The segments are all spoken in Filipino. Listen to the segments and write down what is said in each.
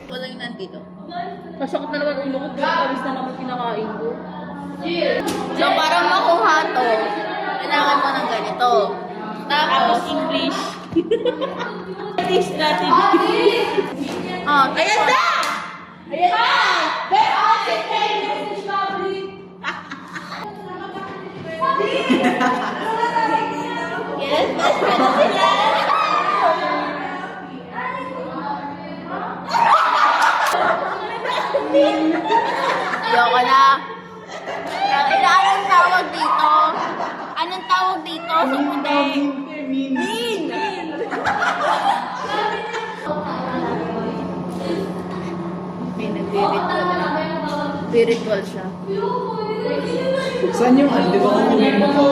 Wala yung nandito. Masakit na naman ulo ko, pero paris na naman kinakain ko. So, para makuha to, kailangan mo ng ganito. Tapos, English. Strategy. Ayan na! Ayan na! Yes, best friend na sila! Ayoko na. Anong tawag dito? Anong tawag dito? Sumundi. Mean! May nag-virtual. Virtual siya. Saan yung di ba kung kunin mo ko?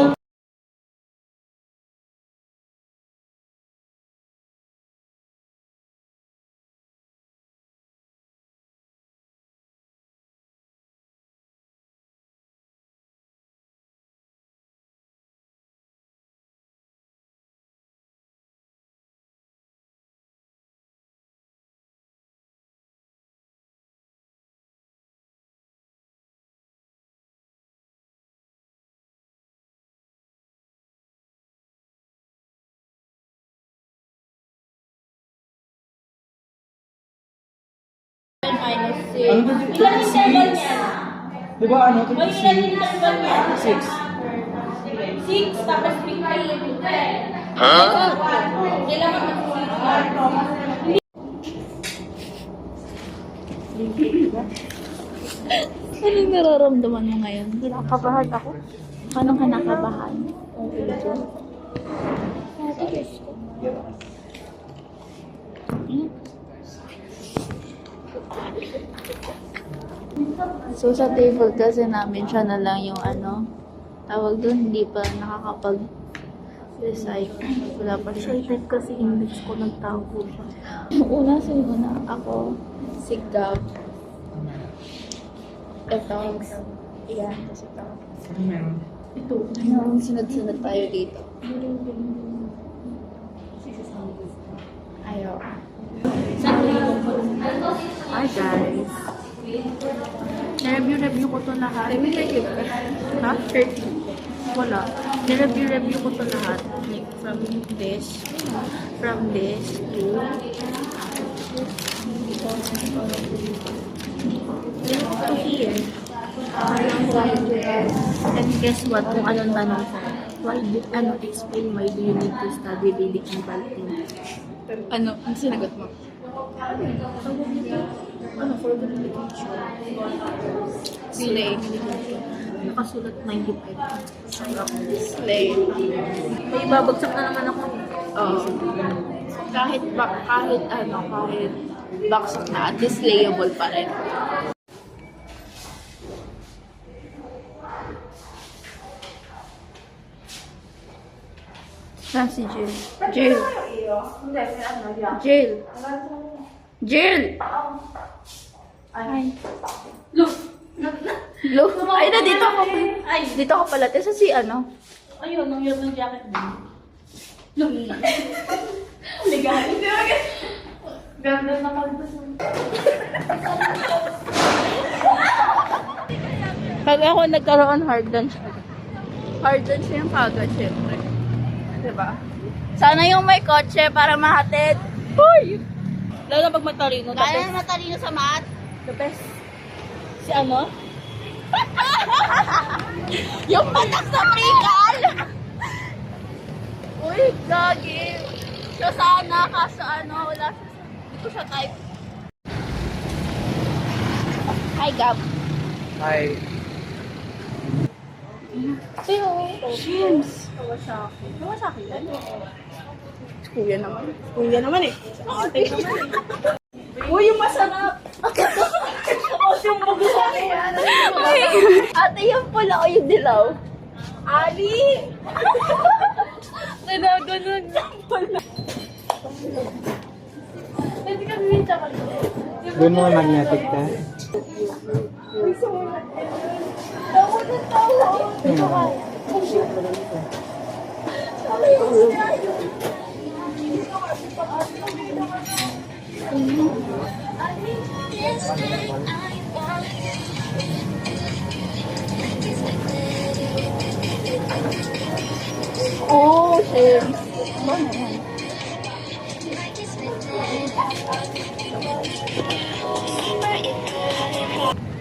Minus Ano 6. ba Ilan interval niya? Di ba ano? O ilan interval niya? 6. 6 tapos 15. Kailangan mag-6. Anong nararamdaman mo ngayon? Kinakabahan ako. Paano ka nakabahan? Okay, dyan. So, sa table kasi namin, siya na lang yung tawag doon, hindi pa nakakapag-recite. Wala pa siya. Excited kasi index ko nagtago siya. Una, ako, si Gab. Ito, yan, kasi ito. Ano meron? Ito. Sunod-sunod tayo dito. Ayaw. Hi guys. Review ko to lahat. Ha? 30. Wala. Review ko to lahat. Like from this to here. And guess what? Kung anong tanong ko. Explain why do you need to study reading and writing? Ang sinagot mo? For communication. Slay. Nakasulat 95. Slay. May ibabagsak na naman ako. Oo. Kahit baksak na, at least slayable pa rin. Saan si Jill? Jill! Jill! Jill! Ay. Look! Look! Ay, dito ako. Ay, dito ako pala. Tesa si Ayun, nung yun ng jacket mo. Look! Legal. Ganda na kalbas mo. Pag ako nagkaroon hard dance siya yung kagad, syempre. Diba? Sana yung may kotse para mahatid. Hoy! Lalo na pag matalino. Kaya na matalino sa math. The best. Si Yung patak sa prikal! Uy, gagi. So sana, kaso wala siya. Hindi ko siya type. Hi, Gab. Hi. Pero, Shims. Kawasaki. Kawasaki yan. kuya naman. Kuya naman eh. Ate naman eh. Uy, yung masarap. Ate yung magulang yan. Ay, ate, yung pula o yung dilaw? Ali! Ganun. Pwede ka bibita ka. Doon mo magnetic ka? Tawa na tawa. Ano ka? Oh, shit. Ba naman?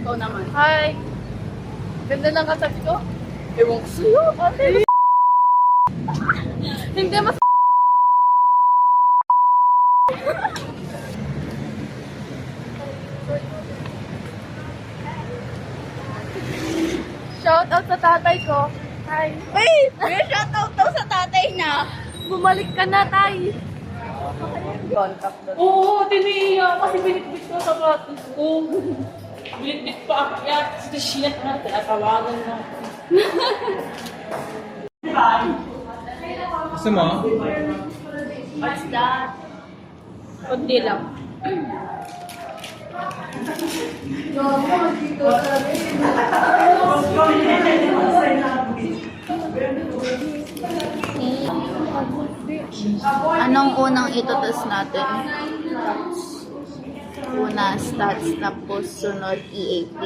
Ikaw naman. Hi! Ganda ng katas ko. Ewan ko sa'yo. Ate. Hindi mas... Shout out sa tatay ko. Hi. Wait! May shout out daw sa tatay na. Bumalik ka na, tay. Contact doon. Oo, tiniya. Kasi binitbit ko sa katos ko. Binitbit pa ako. Kaya, shit na. Tinatawagan na. Gusto mo? What's that? Kundi lang. Anong unang itutos natin? Una, stats, tapos sunod, EAP.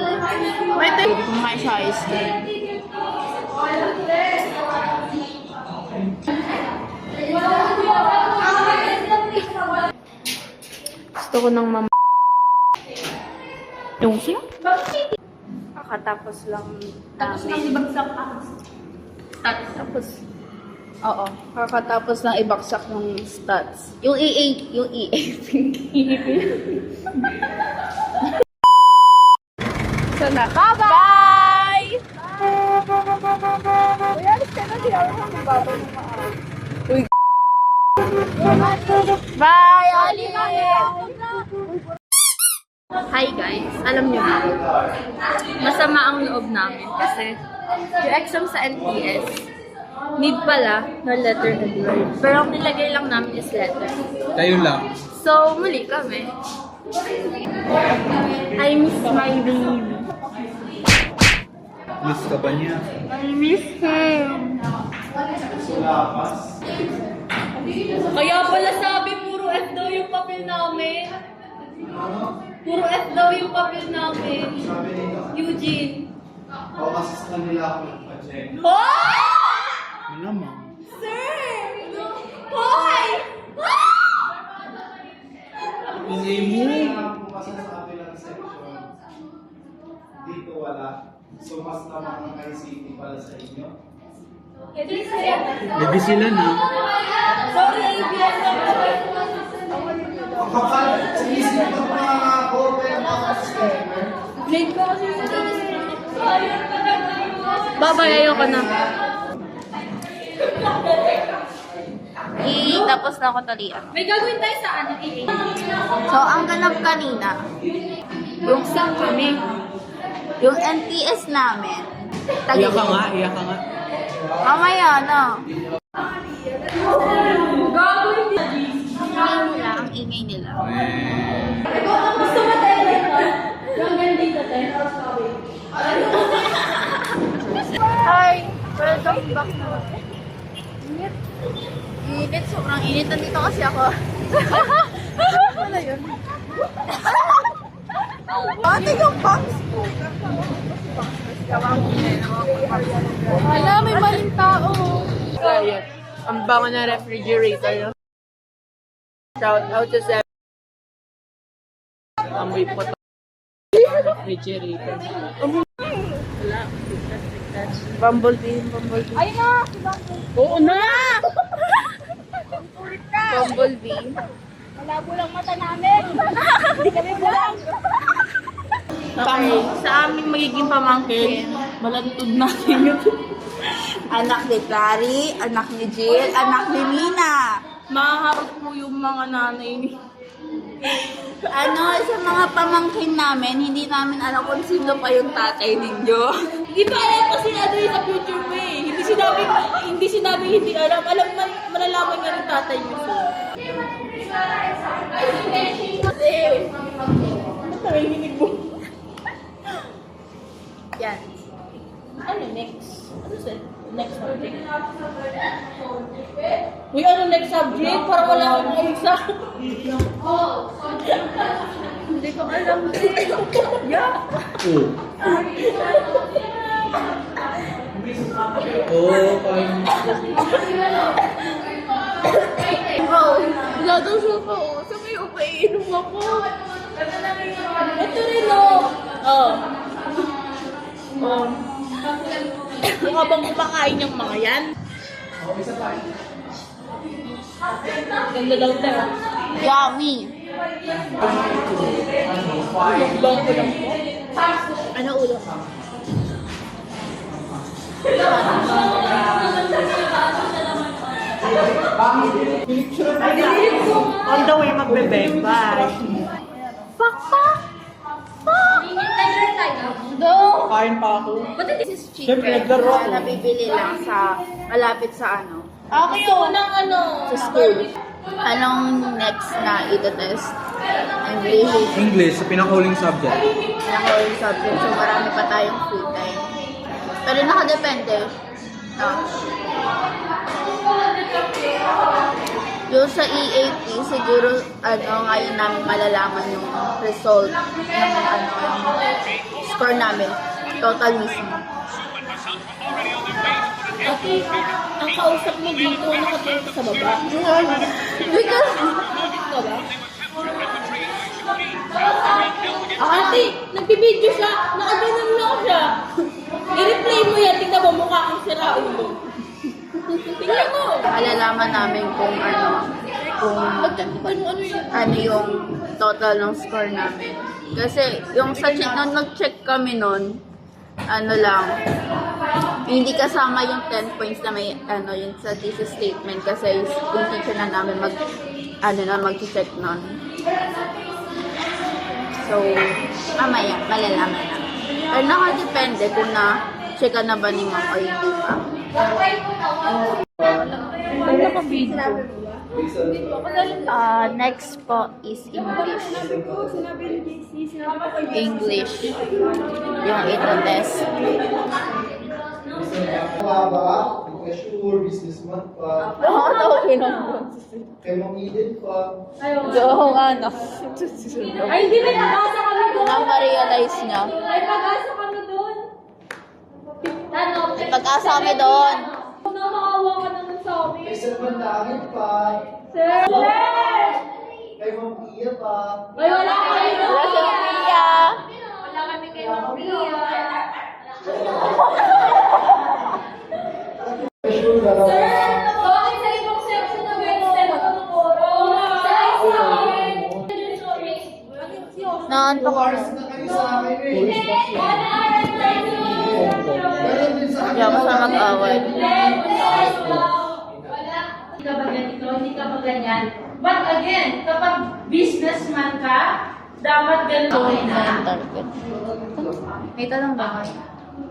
Pwede kumain sa ice cream. Gusto ko ng mama. Yung siya? Kakatapos lang namin. ibagsak stats. Tapos, oo. Kakatapos lang ibagsak ng stats. Yung EAP. So na. Bye-bye! Uy, alis ka na. Di ako magbabaw ng maaari. Uy, bye, Oliver! Hi guys, alam niyo ba? Masama ang loob namin kasi yung exam sa NTS, need pala na letter and word. Pero ang nilagay lang namin is letter. Tayo lang. So, muli kami. I miss my baby. Miss ka ba niya? I miss him. Kaya pala sabi, puro F daw yung papel namin. Puro F daw yung papel namin. Eugene. O kasi sa kanila ako nagpa-check. Ano naman? Sir! Hoy! Ingay mo. Kung kasi sa kabilang section, dito wala. So mas naman ang ICT pala sa inyo. Gabi sila na. Sorry, ABS Ang kapal, sinisip ko pa ako, pero mga disclaimer. Late ko kasi Babay, ayoko na. Tapos na ako talian. May gagawin tayo sa ano, So, ang ganap kanina, yung yung NTS namin, Iyak ka nga, iyak ka nga. mamaya na. Ang ingay nila. Gusto mo tayo dito? Hanggang dito tayo. Hi! Welcome back na. Init. Init, sobrang init. Nandito kasi ako. Ano yun? Ate yung bangs ko. Wala, may maling tao. Ayan. Ang bango na refrigerator. Shout out to Sam. Amoy po to. Refrigerator. Wala. Bumblebee. Ay na! Si Bumblebee. Oo na! Bumblebee. Malabo lang mata namin. Hindi kami bulang. Sa aming magiging pamangkin, malantod natin yun. Anak ni Clary, anak ni Jill, anak ni Mina. Maharap po yung mga nanay ni. Sa mga pamangkin namin, hindi namin alam kung sino pa yung tatay ninyo. Hindi pa alam kasi ano yung sa future mo eh. Hindi sinabing hindi alam. Alam man, malalaman nga ng tatay niyo. Ano nanginginig mo? Yan. Ano next? Ano sa next subject? Uy, ano next subject? Para wala akong isa. Hindi ko alam din. Oh, parang... Wala daw siya pa, oh. Sabi, upaiinom ako. Ito rin, oh. Oh. Mukha bang kumakain yung mga yan? Ganda daw tayo. Yummy! Mukbang ko lang po. Ano ulo? On the way, magbe-beg. Bye. Go! Kain pa ako. This is cheap. Siyempre, naglaro ako. Nabibili lang sa, malapit sa ano, Ako yun ng ano. sa school. Anong next na ito-test? English. English, sa pinakahuling subject. Pinaka-all subject. So, marami pa tayong free time. Pero nakadepende. Yung sa EAP, siguro, ngayon namin malalaman yung result ng yung score namin. Total mismo. Ate, ang kausap mo dito, nakatingin ka sa baba. Because, Ikaw ba? Ate, nagbibideo siya. Nakaganon lang siya. I-replay mo yan. Tingnan mo mukha kang sira ulo. Tingnan mo. malalaman namin kung ano yung total ng score namin. Kasi yung sa check, nung nag-check kami nun, hindi kasama yung 10 points na may yung sa thesis statement kasi yung teacher na namin mag-check nun. So, mamaya, malalaman na. Pero nakadepende kung na-check na ba ni ma'am o hindi pa. Next po is English. English. Yung ito test. Ba? Sure, businessman pa. Kay Ma'am Eden pa. So, ano? Ay, hindi may pag-asa kami doon. Na-realize niya. May pag-asa kami doon. Ano? May pag-asa kami doon. Nakakawa ka naman sa amin. Kay Sir Bandangit pa. Sir! Kay Ma'am Iya pa. Ay, wala kami doon. Wala si Mia. Wala kami kay Maria. Sure, dalawa. Bakit sa ibang section na extend ko ng oras? Sa akin. Naantok ako. Hours na kayo sa akin eh. Meron din sa Hindi ako sa mag-away. Hindi ka ba ganito, hindi ka ba ganyan. But again, kapag businessman ka, dapat ganito Okay rin na yung na. target. May tanong ba kayo?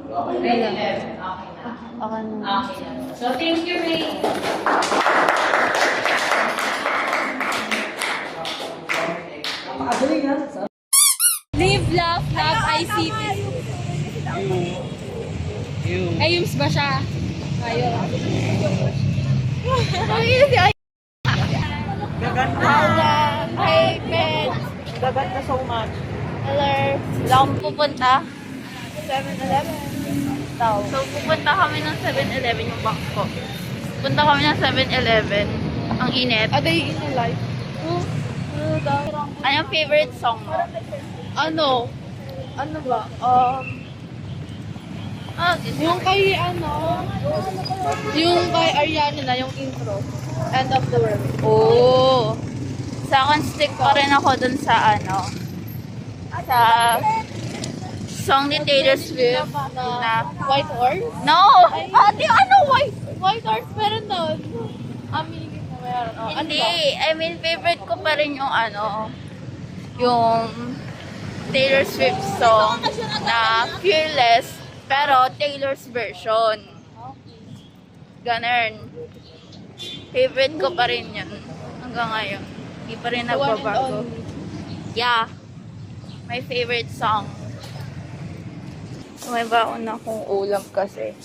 Okay lang. Okay na. Okay na. Okay. So, thank you, Ray. Live, laugh, love, ICT. Ayums ba siya? Ayun. Hey, friends! Gaganda so much. Hello! Wala akong pupunta. 7-Eleven. So, pupunta kami ng 7-Eleven yung box ko. Punta kami ng 7-Eleven. Ang init. Are they in life? Ano yung favorite song mo? Ano? Ano ba? Yung kay yung kay Ariana na yung intro. End of the world. Oo. Sa akin, stick pa rin ako dun sa sa song ni Taylor Swift na White Horse? No! Ate, ano? White Horse meron doon. Meaning mo meron. Oh, ano Hindi. ba? I mean, favorite ko pa rin yung yung Taylor Swift song na Fearless, pero Taylor's version. Ganun. Favorite ko pa rin yun. Hanggang ngayon. Hindi pa rin The one and nagbabago. only. Yeah. My favorite song. May baon akong ulam kasi.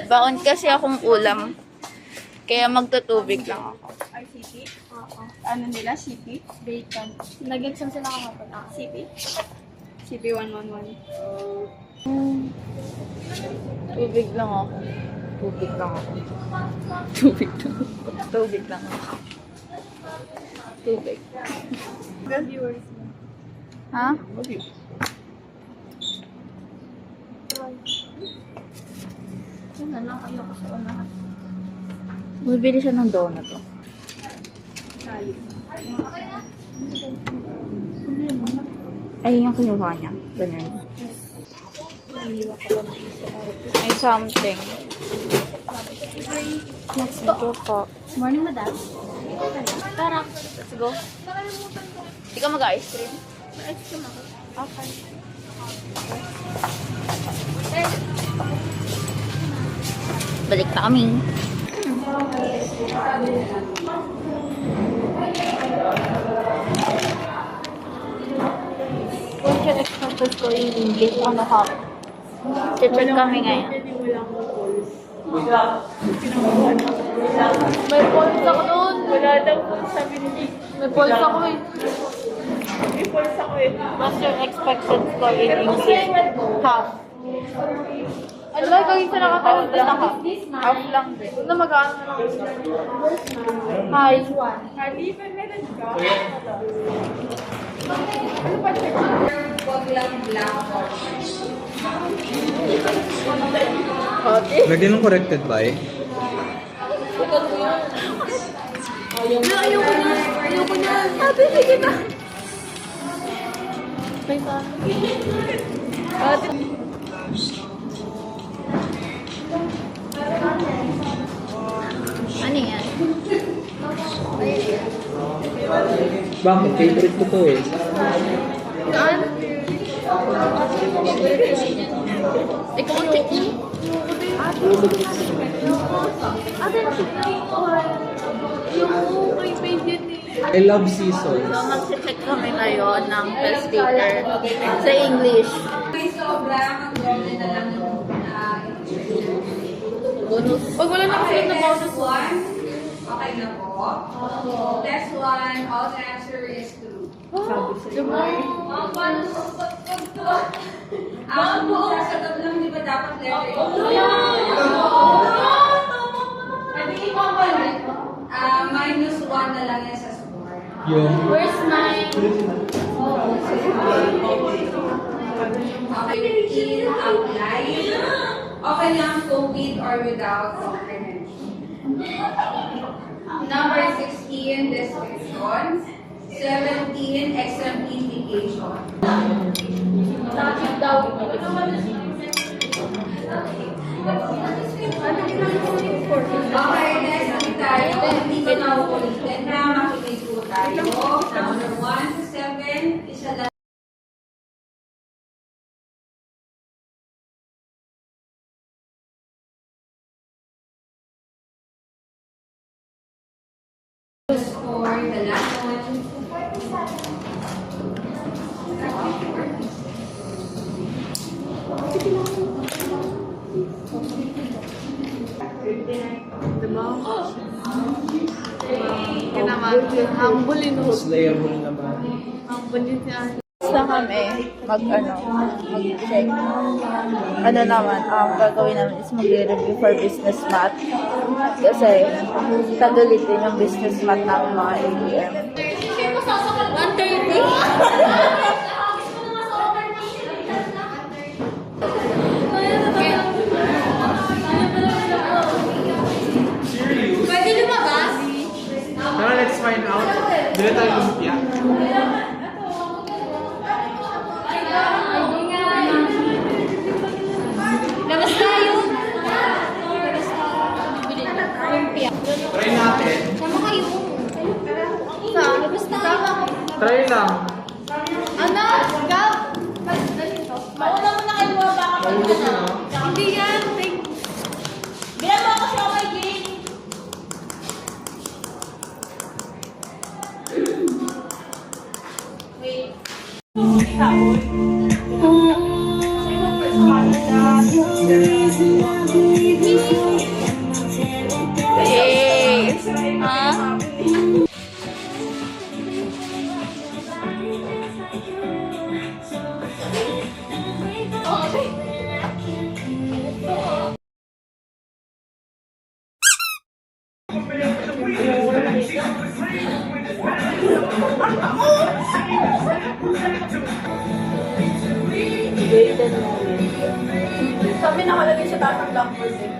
Baon kasi akong ulam. Kaya magtutubig lang ako. RCP? Oo. Ano nila? CP? Bacon. Nag-exam sila kahapon. CP? CP 111. Tubig lang ako. Tubig lang ako. Tubig lang. Tubig lang ako. Tubig. Viewers mo. Ha? Yun na lang, ayoko sa unahan. Bumibili siya ng donut. Oh. Sali. Ayun yung kinuha niya. Ganyan. May something. Let's go po. Morning, madam. Tara. Let's go. Hindi ka mag-ice cream? Ice cream ako. Okay. Balik na kami. Kung siya expected ko yung English, ano ka? Check kami ngayon. May pulse ako doon. Wala daw po sabi ni May pulse ako eh. May pulse ako eh. What's your expected score in English? Half. Ano ba? Gawin sa nakataon na lang half. Half lang din. Na mag-ano na lang. Hi. Hindi pa meron ka. Lagyan ng corrected ba eh? Ayoko na. Ayoko na. Ate, sige na. Bye ba? Ate. Ano yan? Bakit? Favorite ko to eh. Saan? Ikaw ang check in? Ate, yung prepaid yun eh. I love seasons. So, mag-check kami ngayon ng test taker sa English. Bonus. Pag wala na kasi na bonus. Okay na po. Test 1, all the answer is true. Ang buong sa tatlong, di ba dapat letter minus 1 na lang yan sa score. Yung Where's my... Okay, in apply. Okay lang to with or without comprehension. Number 16, description. 17, exemplification. Okay, next naman tayo. Hindi ko na ulitin na makinig po tayo. Number 1 to 7, isa lang. Score the last one. Humble yun. slayable naman. Humble yun si Ate. Basta kami, mag-check. Ano naman, gagawin namin is mag-review for business math. Kasi, tagulit din yung business math namin mga ABM. 1:30. Pwede lumabas? Now let's find out. Dili tayo lumpia. Labas tayo. Try natin. Sama kayo. Labas tayo. Try lang. Ano? Gab? Mauna mo na kayo mga baka Mahulog yun, no? Hindi yan. Bilang mo ako siya kay Jane. Wait. Yay! Graded moment. Sabi nakalagay sa taas ng blackboard eh.